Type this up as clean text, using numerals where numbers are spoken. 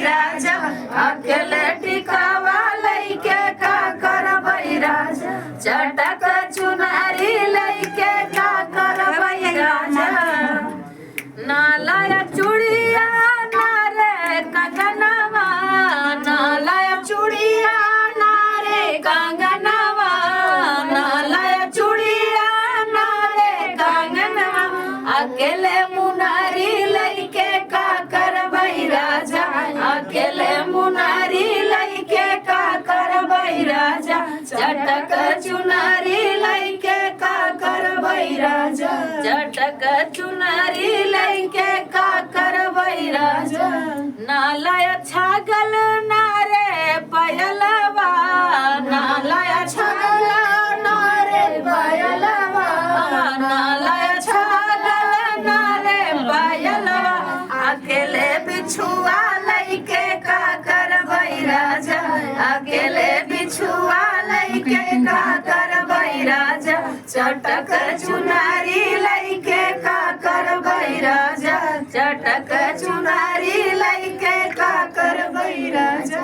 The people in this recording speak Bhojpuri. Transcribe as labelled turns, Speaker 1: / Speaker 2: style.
Speaker 1: राजा अकेले टिकावा लइके का करबै राजा चटक चुनारी लइके का करबै राजा नालाया चूड़िया नारे कंगनवा नालाया चूड़िया नारे कंगनवा नालाया चूड़िया नारे कंगनवा अकेले मुनारी लइके का करबै राजा अकेले मुनारी लइके का करबै राजा चटक चुनारी लइके का करबै राजा चटक चुनारी लइके का करबै राजा नालाय छागल नारे पयलवा नालाय छागल नारे पयलवा नालाय छागल नारे पयलवा अकेले बिछुआ लइके का करबै राजा अकेले बिछुआ लइके का करबै राजा चटक चुनारी लइके का करबै राजा चटक चुनारी लइके का करबै राजा।